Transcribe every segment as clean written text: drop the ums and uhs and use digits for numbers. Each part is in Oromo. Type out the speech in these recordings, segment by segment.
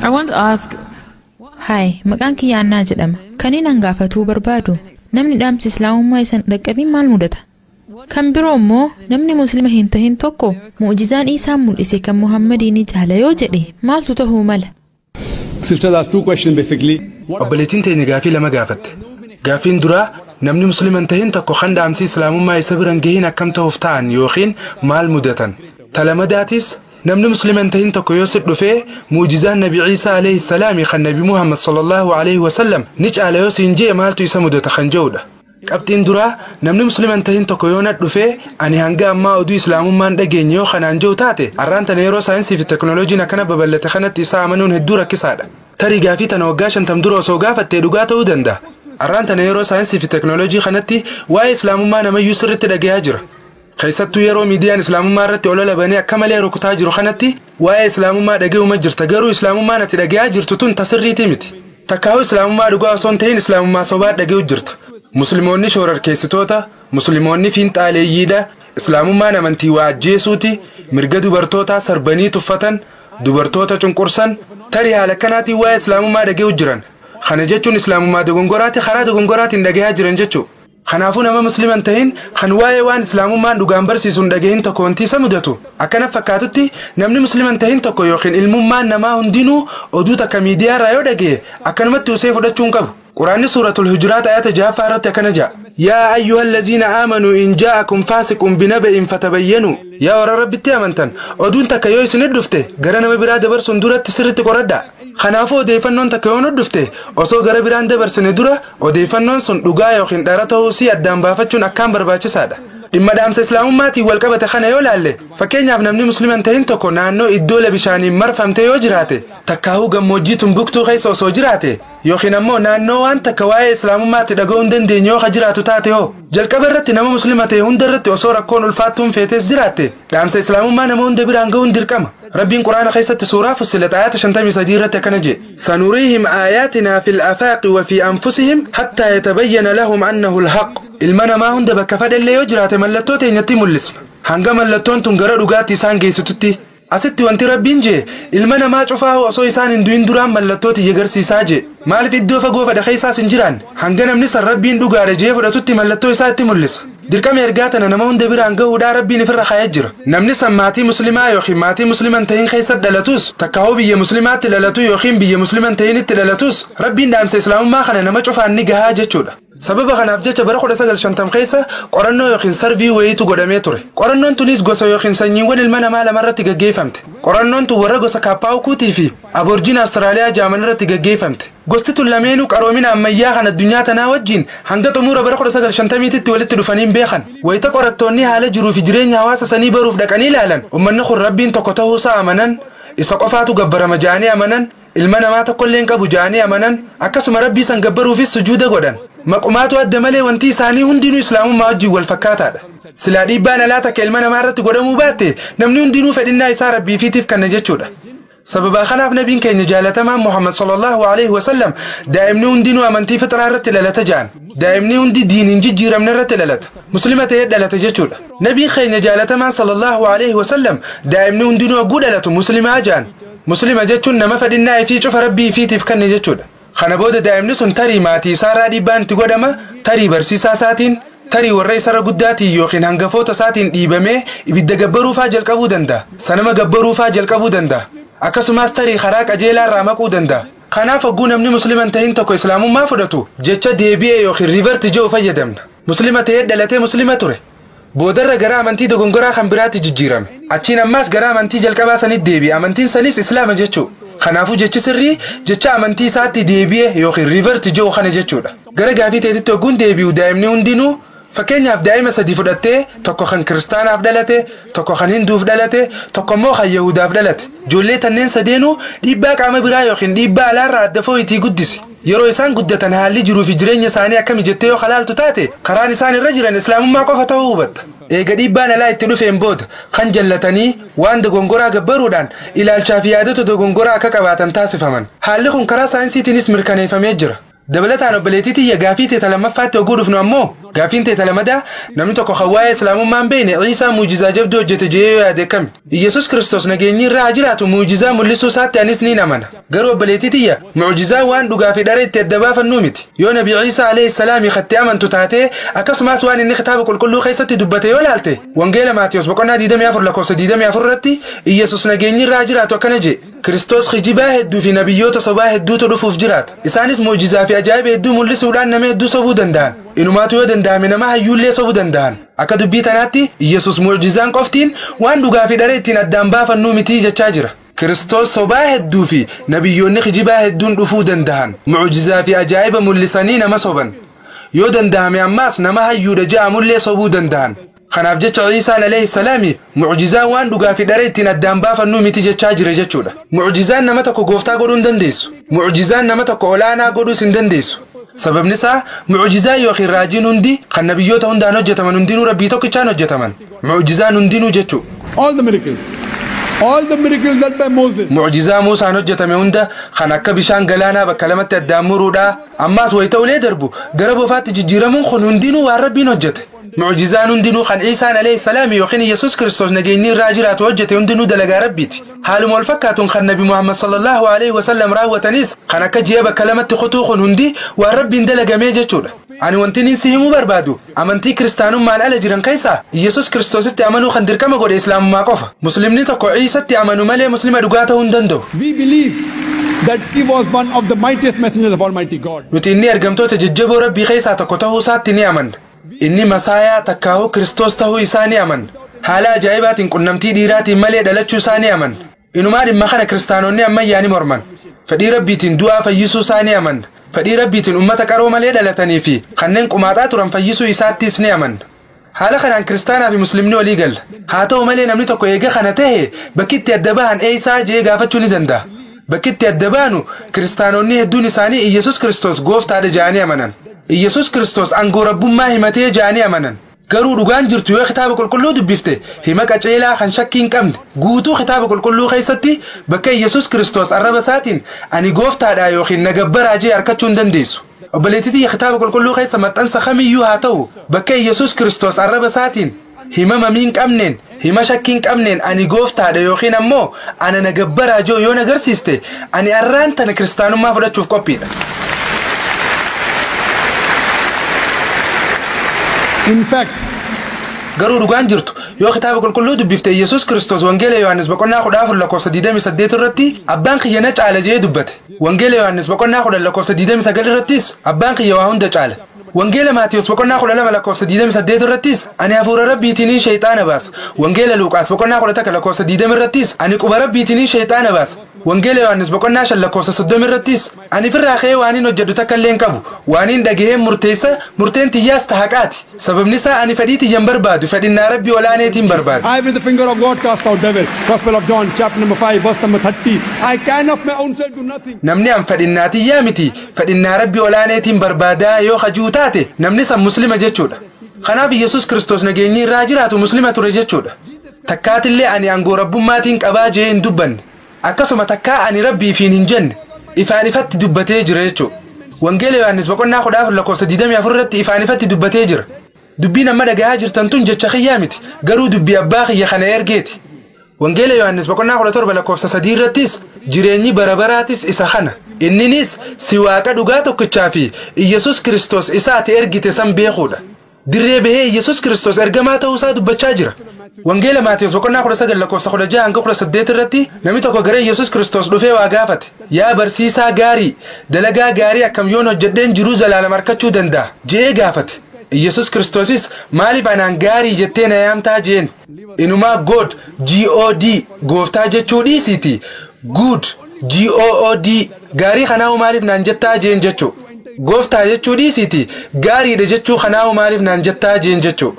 I want to ask. Hi, maqaan kiyya Annaa jedhama. Kaniin hangaafatuu barbaadu. Namni dhaamsi islaamummaa isan dhaqabin maal mudata? Kan biroo immoo namni muslima hin tahin tokko mu'jizaan isaan mul'ise kan Muhammadiin jaala yoo jedhe maaltu ta'uu mala? Sister, that's two questions basically. Obboleettiin teenya gaafii lama gaafatte. Gaafiin duraa namni muslima hin tahin tokko kan dhaamsi islaamummaa isa biran gahin akkam ta'uuf ta'an yookiin maal mudatan. Talamadaatis namni muslima hin tahin tokko yoo si dhufee mu'jizaan Nabi Ciisaa alayhi salaam kan Nabi Muhammad sallallahu alayhi wa sallam ni caala yoo siin jee maaltu isa mudata kan jedhudha. Qabxiin duraa namni muslima hin tahin tokko yoo na dhufee ani hanga ammaa oduu islaamummaan dhageenye yoo kanaan jiru taate arraan tana yeroo saayinsii fi teknooloojiin akkana babal'ate kanatti isaa amanuun hedduu rakkisaadha. Tarii gaafii tana waggaa 50 dura osoo gaafattee dhugaa ta'uu danda'a. Arraan tana yeroo saayinsii fi teknooloojii kanatti waa'ee islaamummaa namayyuu sirriitti dhagayaa jira. Keessattuu yeroo miidiyaan islaamummaa irratti olola banee akka malee rukutaa jiru kanatti waa'ee islaamummaa dhaga'uma jirta garuu islaamummaan ati dhagayaa jirtu tun tasirriitii miti. Takkaa'uu islaamummaa dhugaa osoo hin ta'in islaamummaa sobaa dhaga'u jirta. Musliimoonni shoorarkeessitoota, Musliimoonni fiinxaaleeyyiidha, islaamummaan amantii waa ajjeesuuti, mirga dubartootaa sarbanii tuffatan, dubartoota cunqursan, tarii haala kanaatiin waa'ee islaamummaa dhaga'u jiran. Kana jechuun islaamummaa dogongoraati karaa dogongoraatiin dhagayaa jiran jechuudha. Kanaafuu nama muslima hin tahin kan waa'ee waan islaamummaan dhugaan barsiisuun dhagahin tokko wanti isa mudatu. Akkana fakkaatutti namni muslima hin tahin tokko yookiin ilmummaan namaa hundinuu oduu takka miidiyaa irraa yoo dhagaye akkanumatti usee fudhachuun qabu. قرآن سورة الهجرات آيات جافة رتك نجا يا أيها الذين آمنوا إن جاءكم فاسق بنبأ فتبينوا يا ورا رب تيامنتن أدون تكيو سندفته غرنا مبراد برسون دورة تسرت قردا خنافو ديفنون تكيو ندفته أصو غرا براد برسون دورة وديفنون سن دعاء وخن دارته سي أدام بافتشون أكام برباچ ساده إما دام إسلامummaati wal qabate kana yoo laalle fakkeenyaaf namni muslima hin tahin tokko naannoo iddoo bishaaniin marfamte yoo jiraate takkaa'uu gammoojjii tumbuktuu keessa osoo jiraate yookiin ammoo naannoo waan takka waa'ee islaamummaatti dhaga'uu hin dandeenye yoo jiraatu taate hoo jalqaba irratti nama muslima ta'e hunda irratti osoo rakkoon ulfaattuun feetes jiraatte dhaamsa islaamummaa nama hunda biraan ga'uun dirqama. ربين قرآن خيست سورة فصلت آيات شنتمي سديرة كنجي سنريهم آياتنا في الآفاق وفي أنفسهم حتى يتبين لهم أنه الحق المنا ما هند بكفاد اللي يجرات ملتوت ينتم الاسم هنگا ملتون تنقرأ رقاتي سانجي ستتي أستي وانت ربين جي المنا ما شفاه أصو إسان اندوين درام ملتوت يجرسي ساجي مال في الدوفة قوفة دخيسا سنجران هنگا نمنسر ربين دقار جيف ودتوتي ملتو إساتي ملس dirqama ergaatana nama hunda biraan gahuudhaa rabbiin ifirra kaayee jira. Namni sammaatii muslimaa yookiin maatii musliman tahin keessa dhalatus takkaa'uu biyya muslimaatti dhalatu yookiin biyya musliman tahinitti dhalatus rabbiin dhaamsa islaamummaa kana nama cufaan ni gahaa jechuudha. Sababa kanaaf jecha bara 1950 keessa qorannoo yookiin sarvii wayiitu godhamee ture. Qorannoon tunis gosa yookiin sanyiiwwan ilma namaa lamarratti gaggeeffamte. Qorannoon tun warra gosa Kaapaawukuutii fi Aboorjiin Awustiraaliyaa Jaaman irratti gaggeeffamte. Gosti tun lameenuu qaroomina ammayyaa kan addunyaa tanaa wajjin hanga xumura bara 1950tti walitti dhufaniin beekan. Wayita qorattoonni haala jiruu fi jireenya hawaasa sanii baruuf dhaqanii ilaalan uummanni kun rabbiin tokko ta'uusaa amanan isa qofaatu gabbarama jaanii amanan ilma namaa tokkolleen qabu jaanii amanan akkasuma rabbii san gabbaruufis sujuuda godhan. Maqumaatu adda malee wanti isaanii hundinuu islaamummaa wajjin wal fakkaataadha. Silaa dhiibbaan alaa takka ilma namaa irratti godhamuu baatte namni hundinuu fedhinnaa isaa rabbiifiitiif kanna jechuudha. سبب خلاف نبين كين جالتما محمد صلى الله عليه وسلم دائمني هندي أمانتي فترة رتل لا تجان دائمني هندي دين جيرة من رتل لا مسلمة يد لا تجتول نبي خين جالتما صلى الله عليه وسلم دائمني هندي أقول لا مسلمة جان مسلمة جتول نما فدنا في شوف ربي في تفكن جتول خنا بود دائمني سنتري ماتي سارة ديبان تقدما تري برسيسا ساتين تري والرئيس رجوداتي يوخين هنگفوت ساتين ديبمه يبدأ جبروا فاجل كبودندا سنما جبروا فاجل كبودندا akkasumas tarii karaa qajeelaa irraa maquu danda'a. Kanaaf hogguu namni muslima hin tahin tokko islaamummaa fudhatu jecha deebi'ee yookiin riivarti jedhu fayyadamna. Muslima ta'ee dhalatee muslima ture. Boodarra gara amantii dogongoraa kan biraatti jijjiirame. Achiin ammaas gara amantii jalqabaa sanitti deebi'e. Amantiin sanis islaama jechuudha. Kanaafuu jechi sirrii jecha amantii isaatti deebi'ee yookiin riivarti jedhu kana jechuudha. Gara gaafii ta'etti hogguun deebi'u daa'imni hundinuu fakkeenyaaf daa'ima sadii fudhattee tokko kan kiristaanaaf dhalate tokko kan hinduuf dhalate tokko immoo kan yahudaaf dhalate ijoollee tanneen sadeenuu dhiibbaa qaama biraa yookiin dhiibbaa alaarraa adda fooyitii guddisi yeroo isaan guddatan haalli jiruu fi jireenya isaanii akkami jettee yoo halaaltu taate karaan isaan irra jiran islaamummaa qofa ta'uu hubatta eega dhiibbaan alaa itti dhufeen booda kan jallatanii waan dogongoraa gabbaruudhaan ilaalchaa fi yaadota dogongoraa akka qabaatan taasifaman haalli kun karaa saayinsiitiinis mirkaneeffamee jira dabalataan obboleettiitii Gaafiif lamaffaatti hogguu dhufnu ammoo Gaafiin ta'e lamada namni tokko khawwaa'ee islaamummaan beekne Ciisaa muujizaa jabduu hojjete jee yaade kami. Yesus Kiristoos nageenyi irraa jiraatu muujizaa mul'isuu isaatti anis ni amana. Garuu obboleettii tiyya muujizaa waan dhugaa fi dhara itti adda baafannu miti. Yoo Nabii Ciisaa alayhi salaam itti amantu taate akkasumas waan inni kitaaba qulqulluu keessatti dubbate yoo laalte wangeela Maatiyos boqonnaa 24 lakkoofsa 24 irratti Yesus nageenyi irraa jiraatu akkana jee Kiristoos kijibaa hedduu fi nabiyyoota sobaa hedduutu dhufuuf jiraata. Isaanis muujizaa fi ajaa'iba hedduu mul'isuudhaan nama hedduu sobuu danda'an. Inumaatu yoo danda'ame nama hayyuullee sobuu danda'an. Akka dubbii tanaatti Yesus muujizaan qoftiin waan dhugaa fi dhara ittiin addaan baafannu miti jechaa jira. Kiristoos sobaa hedduu fi nabiyyoonni kijibaa hedduun dhufuu danda'an. Muujizaa fi ajaa'iba mul'isanii nama soban. Yoo danda'ame ammaas nama hayyuudha jedhamullee sobuu danda'an. Kanaaf jecha Ciisaan alayhi salaami muujizaa waan dhugaa fi dhara ittiin addaan baafannu miti jechaa jira jechuudha. Muujizaan nama tokko gooftaa godhuu hin dandeessu. Muujizaan nama tokko olaanaa godhuus hin dandeessu. Sababni isaa muujizaa yookiin raajiin hundi kan nabiyyoota hundaan hojjetaman hundinuu rabbii tokkichaan hojjetaman. Muujizaan hundinuu jechuudha. All the miracles done by Moses. Muujizaa Muusaan hojjetame hunda kan akka bishaan galaanaa bakka lamatti addaan muruudha. Ammaas wayita ulee darbu gara bofaatti jijjiiramuun kun hundinuu waan rabbiin hojjete. Muujizaan hundinuu kan Ciisaan alayhi salaam yookiin Yesus Kiristoos nageenyi irraa jiraatu hojjete hundinuu dalagaa rabbiiti. Haaluma wal fakkaatuun kan Nabi Muhammad sallallahu alayhi wa sallam raawwatanis kan akka ji'a bakka lamatti kutuu kun hundi waan rabbiin dalagamee jechuudha. Ani wanti inni si himuu barbaadu amantii kiristaanummaan ala jiran keessaa Yesus Kiristoositti amanuu kan dirqama godhe islaamummaa qofa. Muslimni tokko Ciisatti amanu malee muslima dhugaa ta'uu hin danda'u. We believe that he was one of the mightiest messengers of Almighty God. Nuti inni ergamtoota jajjaboo rabbii keessaa tokko ta'uu isaatti ni amanna. Inni masaayaa takkaa'uu Kiristoos ta'uu isaa ni amanna. Haala ajaa'ibaatiin qunnamtii dhiiraatiin malee dhalachuu isaa ni amanna. Inumaa dhimma kana kiristaanonni ammayyaa ni morman. Fedhii rabbiitiin du'aa fayyisuu isaa ni amanna. Fedhii rabbiitiin ummata qaroo malee dhalatanii fi kanneen qumaaxaa turan fayyisuu isaattis ni amanna. Haala kanaan kiristaanaa fi muslimni walii galla. Haa ta'u malee namni tokko eega kana ta'e bakki itti adda bahan eeysaa jee gaafachuu ni danda'a. Bakki itti adda baanu kiristaanonni hedduun isaanii Yesus Kiristoos gooftaadha jedhanii amanan. Yesus Kiristoos aangoo rabbummaa himatee jedhanii amanan. Garuu dhugaan jirtu yoo kitaaba qulqulluu dubbifte hima qaceelaa kan shakkii hin qabne guutuu kitaaba qulqulluu keessatti bakka Yesus Kiristoos arraba isaatiin ani gooftaadha yookiin na gabbaraa jee harkachuu hin dandeessu. Obboleettii kitaaba qulqulluu keessa maxxansa kamiyyuu haa ta'u bakka Yesus Kiristoos arraba isaatiin hima mamii hin qabneen hima shakkii hin qabneen ani gooftaadha yookiin ammoo ana na gabbaraa joo yoo na agarsiiste ani arraan tana kiristaanummaa fudhachuuf qophiidha. In fact, garuu dhugaan jirtu yoo kitaaba qulqulluu dubbifte Yesus Kiristoos wangeela Yohaannis boqonnaa 14 lakkoofsa 28 irratti abbaan kiyya na caala jee dubbate. Wangeela Yohaannis boqonnaa 10 lakkoofsa 29 irrattis abbaan kiyya waa hunda caala. Wangeela Maatiyos boqonnaa 12 lakkoofsa 28 irrattis ani hafuura rabbiitiin shayxaana baasa. Wangeela Luuqaas boqonnaa 11 lakkoofsa 20 irrattis ani quba rabbiitiin shayxaana baasa. Wangeela Yohaannis boqonnaa 5 lakkoofsa 30 irrattis ani firraa ka'ee waaniin hojjedhu takka illee hin qabu. Waaniin dhagaheen murteessa murteen tiyyaas tahaqaati. Sababni isaa ani fedhii tiyyan barbaadu fedhinnaa rabbii olaaneetiin barbaadu. I with the finger of God cast out devil. Gospel of John chapter number 5 verse number 30. I can of my own self do nothing. Namni an fedhinnaa tiyyaa miti fedhinnaa rabbii olaaneetiin barbaadaa yoo hajuu taate namni san muslima jechuudha. Kanaaf Yesus Kiristoos nageenyi irraa jiraatu muslima ture jechuudha. Takkaatillee ani aangoo rabbummaatiin qabaa jee hin dubbanne. Akkasuma takkaa ani rabbii ifiin hin jenne ifaan ifatti dubbatee jira jechuudha. Wangeela Yohaannis boqonnaa 14 lakkoofsa 24 irratti ifaan ifatti dubbatee jira. Dubbiin amma dhagahaa jirtan tun jecha kiyyaa miti garuu dubbii abbaa kiyya kana ergeeti. Wangeela Yohaannis boqonnaa 17 lakkoofsa 3 irrattis jireenyi barabaraatis isa kana. Inninis si waaqa dhugaa tokkichaa fi Yesus Kiristoos isaati ergite san beekuudha. Dirree bahee Yesus Kiristoos ergamaa ta'uu isaa dubbachaa jira. Wangeela Maatiyos boqonnaa 19 lakkoofsa 16 hanga 18 irratti namni tokko gara Yesus Kiristoos dhufee waa gaafate. Yaa barsiisaa gaarii dalagaa gaarii akkam yoon hojjedheen jiruu zalaalam argachuu danda'a jee gaafate. Yesus Kiristoosis maaliif anaan gaarii jettee na yaamtaa jeen. Inumaa God G-O-D gooftaa jechuu dhiisiiti. Good G-O-O-D gaarii kanaahu maaliif naan jettaa jeen jechuu. Gooftaa jechuu dhiisiiti gaariidha jechuu kanaahu maaliif naan jettaa jeen jechuu.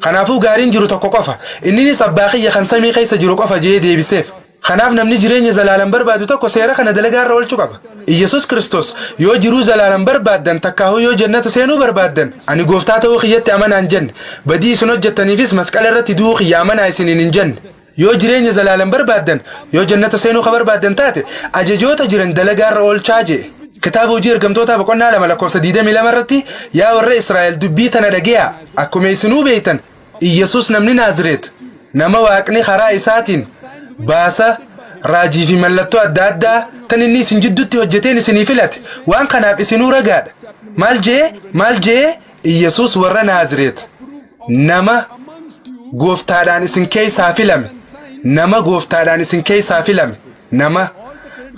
Kanaafuu gaariin jiru tokko qofa inninis abbaa kiyya kan samii keessa jiru qofa jee deebiseef. Kanaaf namni jireenya zalaalam barbaadu tokko seera kana dalagaa irra oolchuu qaba. Yesus Kiristoos yoo jiruu zalaalam barbaaddan takkaahuu yoo jannata seenuu barbaaddan ani gooftaa ta'uu kiyyatti amanaan jenne badii isin hojjettaniifis masqala irratti du'uu kiyya amanaa isiniin hin jenne. Yoo jireenya zalaalam barbaaddan yoo jannata seenuu ka barbaaddan taate ajajoota jiran dalagaa irra oolchaa jee. kitaaba hojii ergamtoota boqonnaa 2 lakkoofsa 22 irratti yaa warra Israa'el dubbii tana dhageeyaa akkuma isinuu beektan Iyyasuus namni Naazireet nama waaqni karaa isaatiin baasa raajii fi mallattoo adda addaa tan inni isin jidduutti hojjeteen isinii filate waan kanaaf isinuu ragaadha maal jee Iyyasuus warra Naazireet nama gooftaadhaan isin keessaa filame nama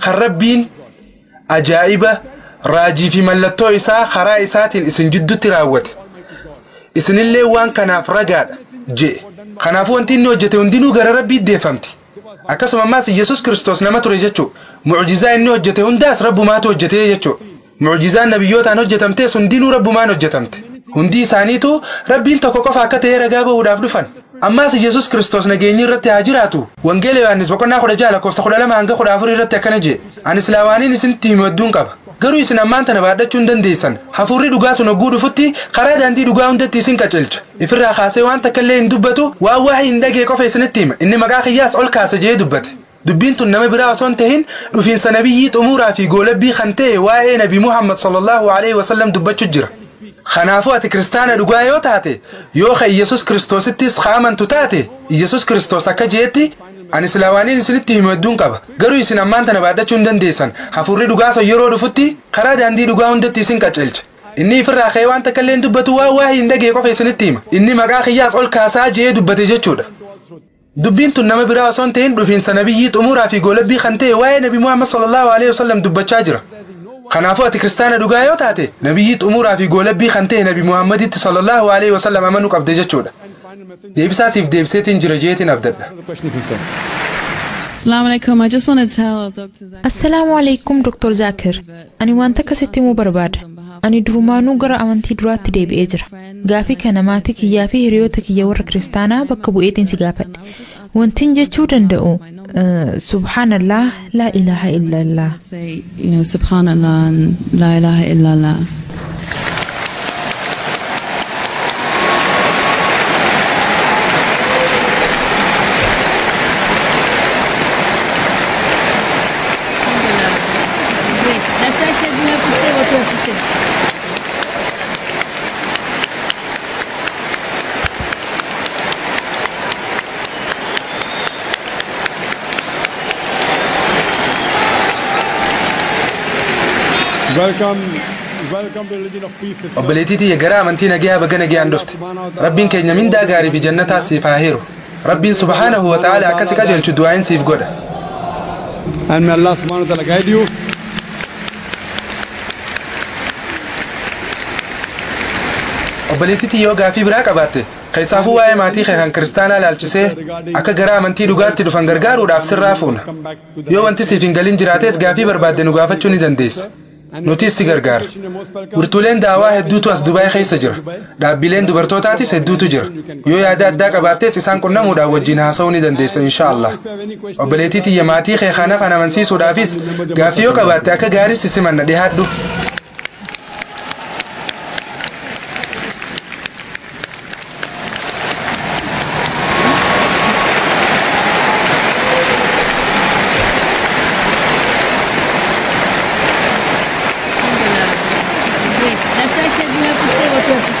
kan Rabbiin ajaa'iba raajii fi mallattoo isaa karaa isaatiin isin jidduutti raawwate isinillee waan kanaaf ragaadha jee kanaafuu wanti inni hojjete hundinuu gara Rabbii deeffamti akkasuma ammaas Iyyasuus Kiristoos nama ture jechuu mucjizaa inni hojjete hundaas Rabbumaatu hojjete jechuu mucjizaan nabiyyootaan hojjetamte hundinuu Rabbumaan hojjetamte hundi isaaniitu Rabbiin tokko qofa akka ta'e ragaa bahuudhaaf dhufan ammaas Iyyasuus Kiristoos nageenyi irratti haa jiraatu wangeela Yohaannis boqonnaa 16 lakkoofsa 12 hanga 14 irratti akkana jee ani islaawaaniin isinitti himu hedduun qaba garuu isin ammaan tana baadhachuu hin dandeessan hafuurri dhugaa sun hogguu dhufutti karaa daandii dhugaa hundatti isin qacelcha ifirraa kaasee waan takka illee hin dubbatu waan waa'ee hin dhagee qofa isinitti hima inni maqaa kiyyaas ol kaase jee dubbate dubbiin tun nama biraa osoo hin tahin dhufiinsa nabiyyii xumuuraa fi goolabbii kan ta'e waa'ee nabi Muhammad sallallahu alaihi wasallam dubbachuu jira kanaafuu ati kiristaana dhugaa yoo taate yoo ka Iyyasuus Kiristoosittis amantu taate Iyyasuus Kiristoos akka jeetti ani islaawaaniin isinitti himu hedduun qaba garuu isin ammaan tana baadhachuu hin dandeessan hafuurri dhugaa sun yeroo dhufutti karaa daandii dhugaa hundatti isin qacelcha inni ifirraa ka'ee waan takka illee hin dubbatu waan waa'ee hin dhagee qofa isinitti hima inni maqaa kiyyaas ol kaasaa jee dubbate jechuudha dubbiin tun nama biraa osoo hin tahin dhufiinsa nabiyyii xumuuraa fi goolabbii kan ta'e waa'ee nabi Muhammad sallallahu alaihi wasallam dubbachaa jira kanaafuu ati kiristaana dhugaa yoo taate nabiyyii xumuuraa fi goolabbii kan ta'e nabi Muhammaditti sallallahu alaihi wasallam amanuu qabde jechuudha deebisaasiif deebiseetiin jira jeetiin abdadha Assalamu alaikum. I just want to tell Dr. Zaakir. Assalamu alaikum Dr. Zaakir. Ani waan takka sitti himuu barbaada. Ani durumaanuu gara amantii duraatti deebi'ee jira. Gaafii kana maatii kiyyaa fi hiriyoota kiyya warra kiristaanaa bakka bu'eetiin si gaafadhe. Wantiin jechuu danda'u subhanallah la ilaha illallah. Say, subhanallah and la ilaha illallah. That's why I said you have to say what you have to say. Welcome to religion of peace. obboleettii gara amantii nagaa baga nagaan dhufte rabbiin keenya mindaa gaarii fi jannataa siif haa hiru rabbiin subhaanahu wa ta'ala akkasi qajeelchu du'aayin siif godha And may Allah subhanahu wa ta'ala guide you. obboleettii yoo gaafii biraa qabaatte keessaafuu waa'ee maatii kee kan kiristaanaa ilaalchisee akka gara amantii dhugaatti dhufan gargaaruudhaaf sirraa fuuna yoo wanti siif hin galin jiraates gaafii barbaadde nu gaafachuu ni dandeessa nutis si gargaara wirtuuleen daawaa hedduutu as Dubaay keessa jira dhaabbileen dubartootaatis hedduutu jira yoo yaada addaa qabaattees isaan qunnamuudhaan wajjin haasa'uu ni dandeessa inshaallah obboleettii tiyya maatii kee kana kan amansiisuudhaafis gaafii yoo qabaatte akka gaarii si simanna dhihaadhu That's why I said you have to say what you have to say.